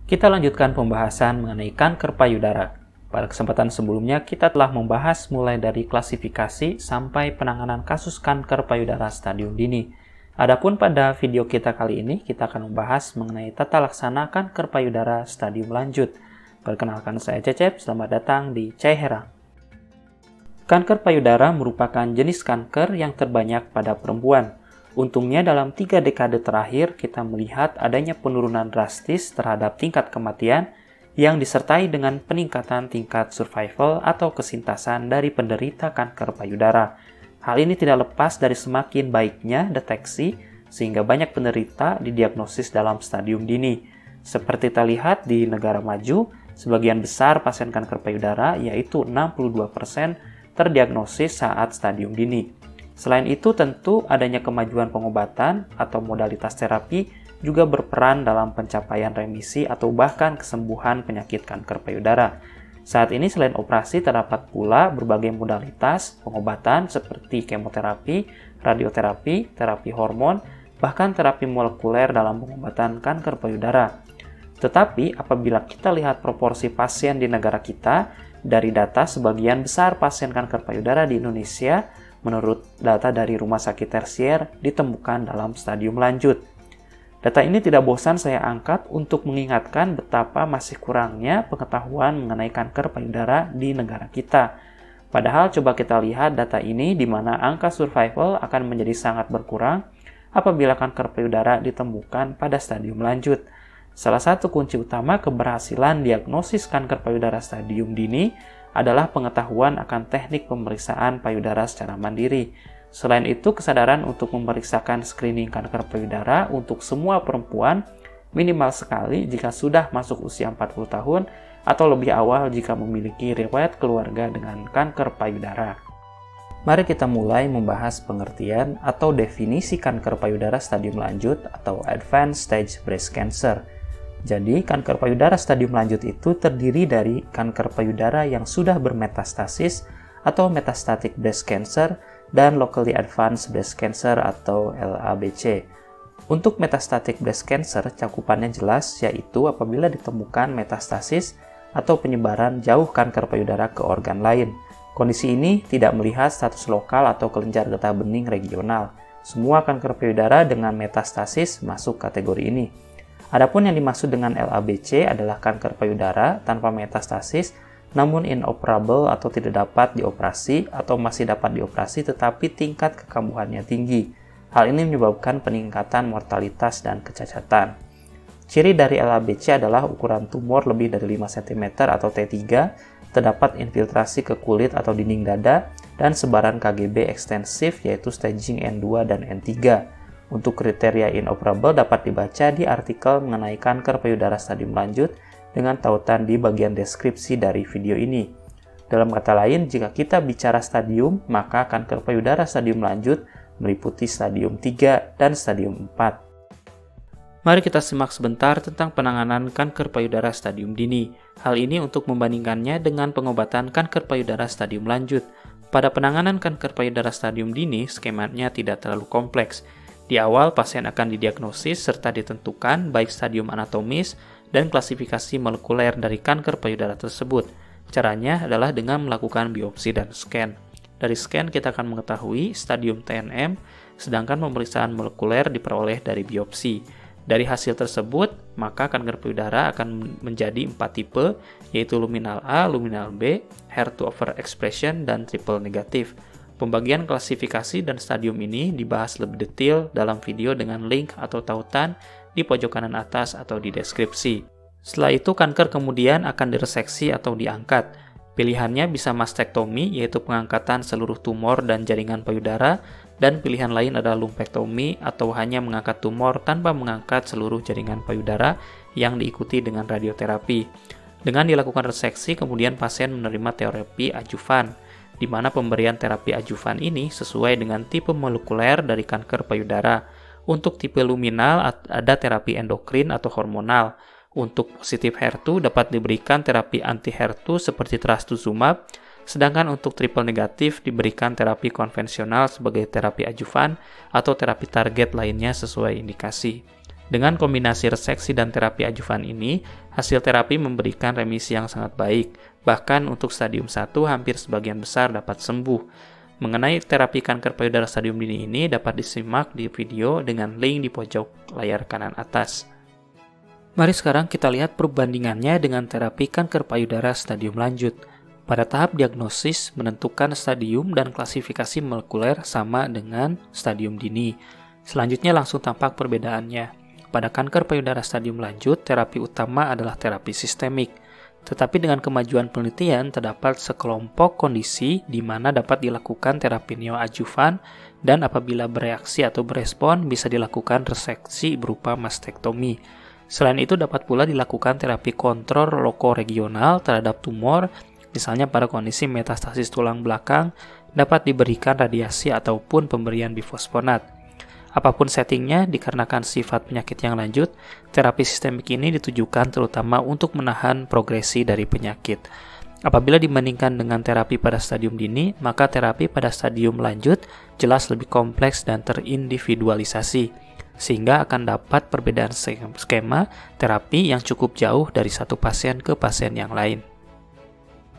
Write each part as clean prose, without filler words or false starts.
Kita lanjutkan pembahasan mengenai kanker payudara. Pada kesempatan sebelumnya, kita telah membahas mulai dari klasifikasi sampai penanganan kasus kanker payudara stadium dini. Adapun pada video kita kali ini, kita akan membahas mengenai tata laksana kanker payudara stadium lanjut. Perkenalkan, saya Cecep, selamat datang di Caiherang. Kanker payudara merupakan jenis kanker yang terbanyak pada perempuan. Untungnya dalam 3 dekade terakhir kita melihat adanya penurunan drastis terhadap tingkat kematian yang disertai dengan peningkatan tingkat survival atau kesintasan dari penderita kanker payudara. Hal ini tidak lepas dari semakin baiknya deteksi sehingga banyak penderita didiagnosis dalam stadium dini. Seperti terlihat di negara maju, sebagian besar pasien kanker payudara yaitu 62% terdiagnosis saat stadium dini. Selain itu, tentu adanya kemajuan pengobatan atau modalitas terapi juga berperan dalam pencapaian remisi atau bahkan kesembuhan penyakit kanker payudara. Saat ini selain operasi terdapat pula berbagai modalitas pengobatan seperti kemoterapi, radioterapi, terapi hormon, bahkan terapi molekuler dalam pengobatan kanker payudara. Tetapi apabila kita lihat proporsi pasien di negara kita, dari data sebagian besar pasien kanker payudara di Indonesia menurut data dari rumah sakit tersier ditemukan dalam stadium lanjut. Data ini tidak bosan saya angkat untuk mengingatkan betapa masih kurangnya pengetahuan mengenai kanker payudara di negara kita. Padahal coba kita lihat data ini di mana angka survival akan menjadi sangat berkurang apabila kanker payudara ditemukan pada stadium lanjut. Salah satu kunci utama keberhasilan diagnosis kanker payudara stadium dini adalah pengetahuan akan teknik pemeriksaan payudara secara mandiri. Selain itu, kesadaran untuk memeriksakan screening kanker payudara untuk semua perempuan minimal sekali jika sudah masuk usia 40 tahun atau lebih awal jika memiliki riwayat keluarga dengan kanker payudara. Mari kita mulai membahas pengertian atau definisi kanker payudara stadium lanjut atau advanced stage breast cancer. Jadi, kanker payudara stadium lanjut itu terdiri dari kanker payudara yang sudah bermetastasis atau metastatic breast cancer dan locally advanced breast cancer atau LABC. Untuk metastatic breast cancer, cakupannya jelas yaitu apabila ditemukan metastasis atau penyebaran jauh kanker payudara ke organ lain. Kondisi ini tidak melihat status lokal atau kelenjar getah bening regional. Semua kanker payudara dengan metastasis masuk kategori ini. Adapun yang dimaksud dengan LABC adalah kanker payudara tanpa metastasis namun inoperable atau tidak dapat dioperasi atau masih dapat dioperasi tetapi tingkat kekambuhannya tinggi. Hal ini menyebabkan peningkatan mortalitas dan kecacatan. Ciri dari LABC adalah ukuran tumor lebih dari 5 cm atau T3, terdapat infiltrasi ke kulit atau dinding dada, dan sebaran KGB ekstensif yaitu staging N2 dan N3. Untuk kriteria inoperable dapat dibaca di artikel mengenai kanker payudara stadium lanjut dengan tautan di bagian deskripsi dari video ini. Dalam kata lain, jika kita bicara stadium, maka kanker payudara stadium lanjut meliputi stadium 3 dan stadium 4. Mari kita simak sebentar tentang penanganan kanker payudara stadium dini. Hal ini untuk membandingkannya dengan pengobatan kanker payudara stadium lanjut. Pada penanganan kanker payudara stadium dini, skemanya tidak terlalu kompleks. Di awal, pasien akan didiagnosis serta ditentukan baik stadium anatomis dan klasifikasi molekuler dari kanker payudara tersebut. Caranya adalah dengan melakukan biopsi dan scan. Dari scan kita akan mengetahui stadium TNM, sedangkan pemeriksaan molekuler diperoleh dari biopsi. Dari hasil tersebut, maka kanker payudara akan menjadi 4 tipe, yaitu luminal A, luminal B, HER2 overexpression, dan triple negatif. Pembagian klasifikasi dan stadium ini dibahas lebih detail dalam video dengan link atau tautan di pojok kanan atas atau di deskripsi. Setelah itu, kanker kemudian akan direseksi atau diangkat. Pilihannya bisa mastektomi, yaitu pengangkatan seluruh tumor dan jaringan payudara, dan pilihan lain adalah lumpektomi atau hanya mengangkat tumor tanpa mengangkat seluruh jaringan payudara yang diikuti dengan radioterapi. Dengan dilakukan reseksi, kemudian pasien menerima terapi adjuvan, di mana pemberian terapi adjuvan ini sesuai dengan tipe molekuler dari kanker payudara. Untuk tipe luminal ada terapi endokrin atau hormonal. Untuk positif HER2 dapat diberikan terapi anti-HER2 seperti trastuzumab, sedangkan untuk triple negatif diberikan terapi konvensional sebagai terapi adjuvan atau terapi target lainnya sesuai indikasi. Dengan kombinasi reseksi dan terapi adjuvan ini, hasil terapi memberikan remisi yang sangat baik. Bahkan untuk stadium 1 hampir sebagian besar dapat sembuh. Mengenai terapi kanker payudara stadium dini ini dapat disimak di video dengan link di pojok layar kanan atas. Mari sekarang kita lihat perbandingannya dengan terapi kanker payudara stadium lanjut. Pada tahap diagnosis, menentukan stadium dan klasifikasi molekuler sama dengan stadium dini. Selanjutnya langsung tampak perbedaannya. Pada kanker payudara stadium lanjut, terapi utama adalah terapi sistemik. Tetapi dengan kemajuan penelitian, terdapat sekelompok kondisi di mana dapat dilakukan terapi neoadjuvan dan apabila bereaksi atau berespon bisa dilakukan reseksi berupa mastektomi. Selain itu dapat pula dilakukan terapi kontrol lokoregional terhadap tumor, misalnya pada kondisi metastasis tulang belakang dapat diberikan radiasi ataupun pemberian bifosfonat. Apapun settingnya, dikarenakan sifat penyakit yang lanjut, terapi sistemik ini ditujukan terutama untuk menahan progresi dari penyakit. Apabila dibandingkan dengan terapi pada stadium dini, maka terapi pada stadium lanjut jelas lebih kompleks dan terindividualisasi, sehingga akan dapat perbedaan skema terapi yang cukup jauh dari satu pasien ke pasien yang lain.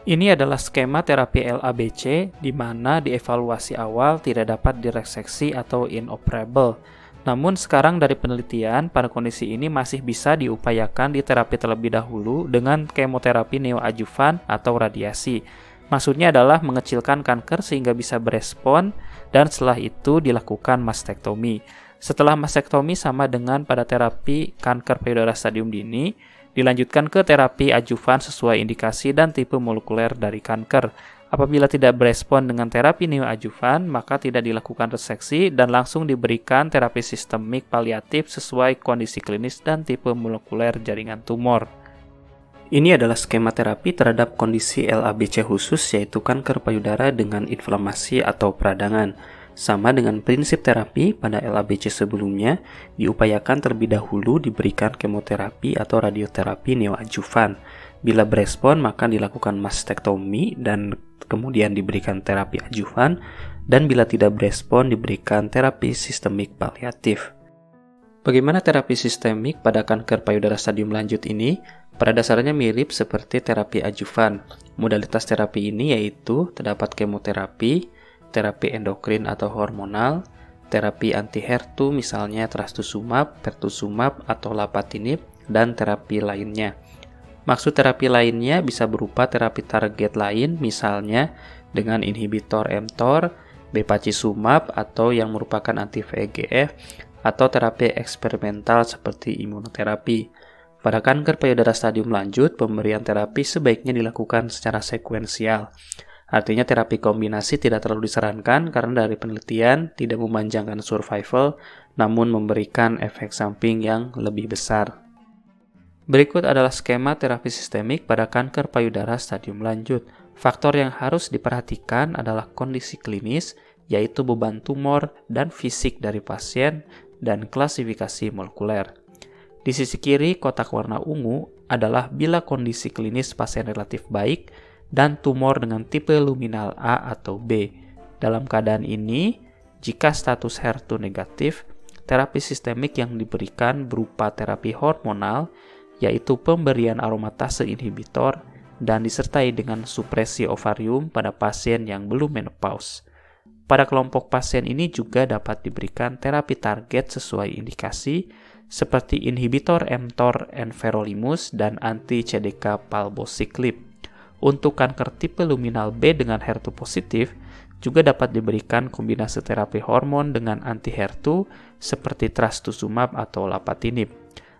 Ini adalah skema terapi LABC di mana di evaluasi awal tidak dapat direseksi atau inoperable. Namun sekarang dari penelitian, pada kondisi ini masih bisa diupayakan di terapi terlebih dahulu dengan kemoterapi neoadjuvan atau radiasi. Maksudnya adalah mengecilkan kanker sehingga bisa berespon dan setelah itu dilakukan mastektomi. Setelah mastektomi sama dengan pada terapi kanker payudara stadium dini, dilanjutkan ke terapi adjuvan sesuai indikasi dan tipe molekuler dari kanker. Apabila tidak berespon dengan terapi neoadjuvan, maka tidak dilakukan reseksi dan langsung diberikan terapi sistemik paliatif sesuai kondisi klinis dan tipe molekuler jaringan tumor. Ini adalah skema terapi terhadap kondisi LABC khusus, yaitu kanker payudara dengan inflamasi atau peradangan. Sama dengan prinsip terapi pada LABC sebelumnya, diupayakan terlebih dahulu diberikan kemoterapi atau radioterapi neoadjuvan. Bila berespon, maka dilakukan mastektomi dan kemudian diberikan terapi adjuvan, dan bila tidak berespon, diberikan terapi sistemik paliatif. Bagaimana terapi sistemik pada kanker payudara stadium lanjut ini? Pada dasarnya mirip seperti terapi adjuvan. Modalitas terapi ini yaitu terdapat kemoterapi, terapi endokrin atau hormonal, terapi anti-HER2 misalnya trastuzumab, pertuzumab, atau lapatinib, dan terapi lainnya. Maksud terapi lainnya bisa berupa terapi target lain misalnya dengan inhibitor mTOR, bevacizumab, atau yang merupakan anti-VEGF, atau terapi eksperimental seperti imunoterapi. Pada kanker payudara stadium lanjut, pemberian terapi sebaiknya dilakukan secara sekuensial. Artinya terapi kombinasi tidak terlalu disarankan karena dari penelitian tidak memanjangkan survival, namun memberikan efek samping yang lebih besar. Berikut adalah skema terapi sistemik pada kanker payudara stadium lanjut. Faktor yang harus diperhatikan adalah kondisi klinis, yaitu beban tumor dan fisik dari pasien, dan klasifikasi molekuler. Di sisi kiri kotak warna ungu adalah bila kondisi klinis pasien relatif baik, dan tumor dengan tipe luminal A atau B. Dalam keadaan ini, jika status HER2 negatif, terapi sistemik yang diberikan berupa terapi hormonal, yaitu pemberian aromatase inhibitor, dan disertai dengan supresi ovarium pada pasien yang belum menopause. Pada kelompok pasien ini juga dapat diberikan terapi target sesuai indikasi, seperti inhibitor mTOR everolimus dan anti-CDK palbociclib. Untuk kanker tipe luminal B dengan HER2 positif, juga dapat diberikan kombinasi terapi hormon dengan anti-HER2 seperti trastuzumab atau lapatinib.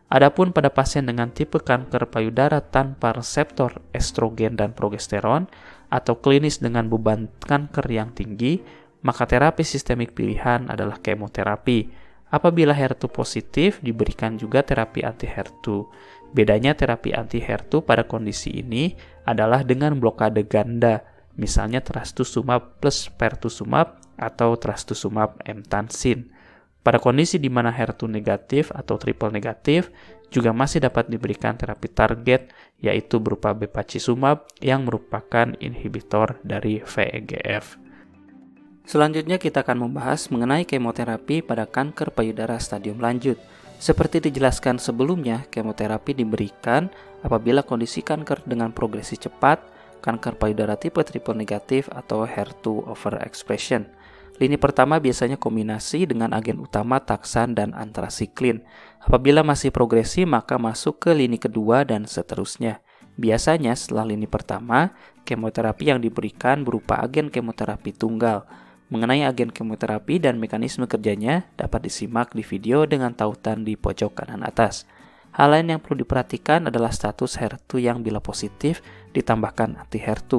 Adapun pada pasien dengan tipe kanker payudara tanpa reseptor estrogen dan progesteron atau klinis dengan beban kanker yang tinggi, maka terapi sistemik pilihan adalah kemoterapi. Apabila HER2 positif, diberikan juga terapi anti-HER2. Bedanya terapi anti-HER2 pada kondisi ini adalah dengan blokade ganda, misalnya trastuzumab plus pertuzumab atau trastuzumab emtansin. Pada kondisi di mana HER2 negatif atau triple negatif, juga masih dapat diberikan terapi target, yaitu berupa bevacizumab yang merupakan inhibitor dari VEGF. Selanjutnya kita akan membahas mengenai kemoterapi pada kanker payudara stadium lanjut. Seperti dijelaskan sebelumnya, kemoterapi diberikan apabila kondisi kanker dengan progresi cepat, kanker payudara tipe triple negatif atau HER2 overexpression. Lini pertama biasanya kombinasi dengan agen utama taksan dan antrasiklin. Apabila masih progresi, maka masuk ke lini kedua dan seterusnya. Biasanya setelah lini pertama, kemoterapi yang diberikan berupa agen kemoterapi tunggal. Mengenai agen kemoterapi dan mekanisme kerjanya dapat disimak di video dengan tautan di pojok kanan atas. Hal lain yang perlu diperhatikan adalah status HER2 yang bila positif ditambahkan anti-HER2.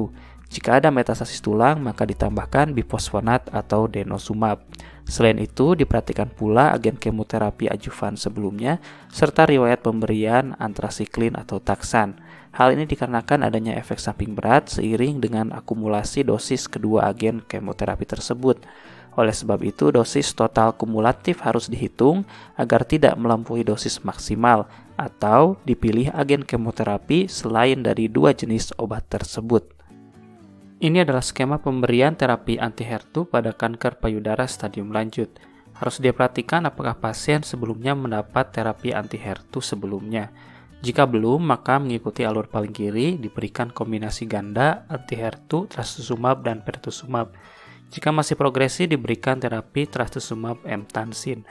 Jika ada metastasis tulang, maka ditambahkan bifosfonat atau denosumab. Selain itu, diperhatikan pula agen kemoterapi adjuvan sebelumnya, serta riwayat pemberian antrasiklin atau taksan. Hal ini dikarenakan adanya efek samping berat seiring dengan akumulasi dosis kedua agen kemoterapi tersebut. Oleh sebab itu, dosis total kumulatif harus dihitung agar tidak melampaui dosis maksimal atau dipilih agen kemoterapi selain dari dua jenis obat tersebut. Ini adalah skema pemberian terapi anti-HER2 pada kanker payudara stadium lanjut. Harus diperhatikan apakah pasien sebelumnya mendapat terapi anti-HER2 sebelumnya. Jika belum, maka mengikuti alur paling kiri diberikan kombinasi ganda anti-HER2, trastuzumab, dan pertuzumab. Jika masih progresi, diberikan terapi trastuzumab emtansine.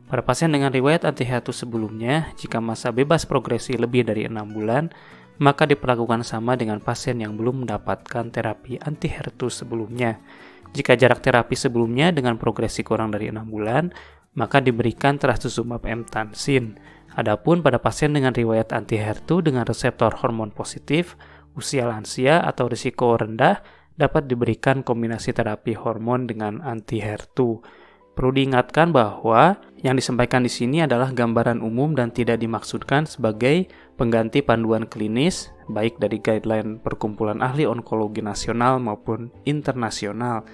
Pada pasien dengan riwayat anti-HER2 sebelumnya, jika masa bebas progresi lebih dari 6 bulan, maka diperlakukan sama dengan pasien yang belum mendapatkan terapi anti-HER2 sebelumnya. Jika jarak terapi sebelumnya dengan progresi kurang dari 6 bulan, maka diberikan trastuzumab emtansine. Adapun pada pasien dengan riwayat anti-HER2 dengan reseptor hormon positif, usia lansia atau risiko rendah, dapat diberikan kombinasi terapi hormon dengan anti-HER2. Perlu diingatkan bahwa yang disampaikan di sini adalah gambaran umum dan tidak dimaksudkan sebagai pengganti panduan klinis, baik dari guideline Perkumpulan Ahli Onkologi Nasional maupun internasional.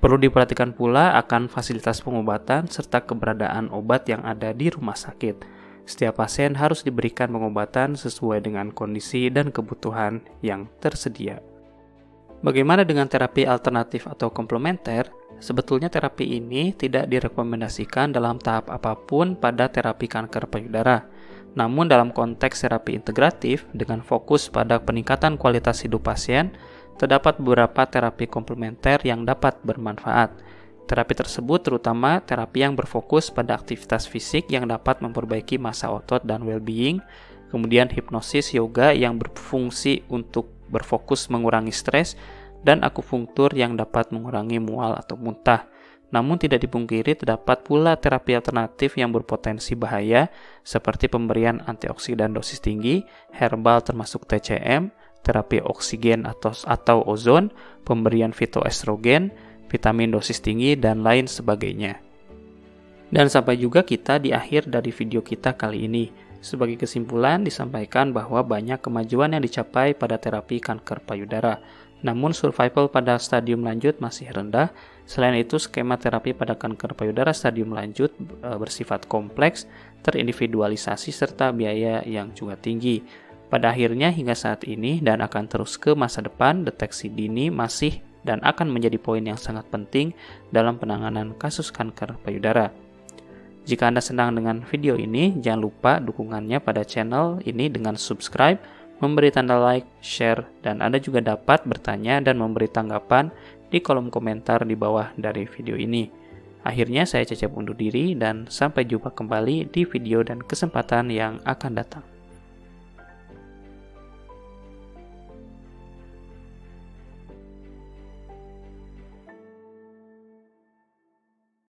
Perlu diperhatikan pula akan fasilitas pengobatan serta keberadaan obat yang ada di rumah sakit. Setiap pasien harus diberikan pengobatan sesuai dengan kondisi dan kebutuhan yang tersedia. Bagaimana dengan terapi alternatif atau komplementer? Sebetulnya terapi ini tidak direkomendasikan dalam tahap apapun pada terapi kanker payudara. Namun dalam konteks terapi integratif dengan fokus pada peningkatan kualitas hidup pasien, terdapat beberapa terapi komplementer yang dapat bermanfaat. Terapi tersebut terutama terapi yang berfokus pada aktivitas fisik yang dapat memperbaiki massa otot dan well-being, kemudian hipnosis yoga yang berfungsi untuk berfokus mengurangi stres, dan akupunktur yang dapat mengurangi mual atau muntah. Namun tidak dipungkiri terdapat pula terapi alternatif yang berpotensi bahaya seperti pemberian antioksidan dosis tinggi, herbal termasuk TCM, terapi oksigen atau ozon, pemberian fitoestrogen, vitamin dosis tinggi, dan lain sebagainya. Dan sampai juga kita di akhir dari video kita kali ini. Sebagai kesimpulan disampaikan bahwa banyak kemajuan yang dicapai pada terapi kanker payudara. Namun survival pada stadium lanjut masih rendah. Selain itu, skema terapi pada kanker payudara stadium lanjut bersifat kompleks, terindividualisasi, serta biaya yang juga tinggi. Pada akhirnya hingga saat ini dan akan terus ke masa depan, deteksi dini masih dan akan menjadi poin yang sangat penting dalam penanganan kasus kanker payudara. Jika Anda senang dengan video ini, jangan lupa dukungannya pada channel ini dengan subscribe, memberi tanda like, share, dan Anda juga dapat bertanya dan memberi tanggapan di kolom komentar di bawah dari video ini. Akhirnya saya Cecep undur diri dan sampai jumpa kembali di video dan kesempatan yang akan datang.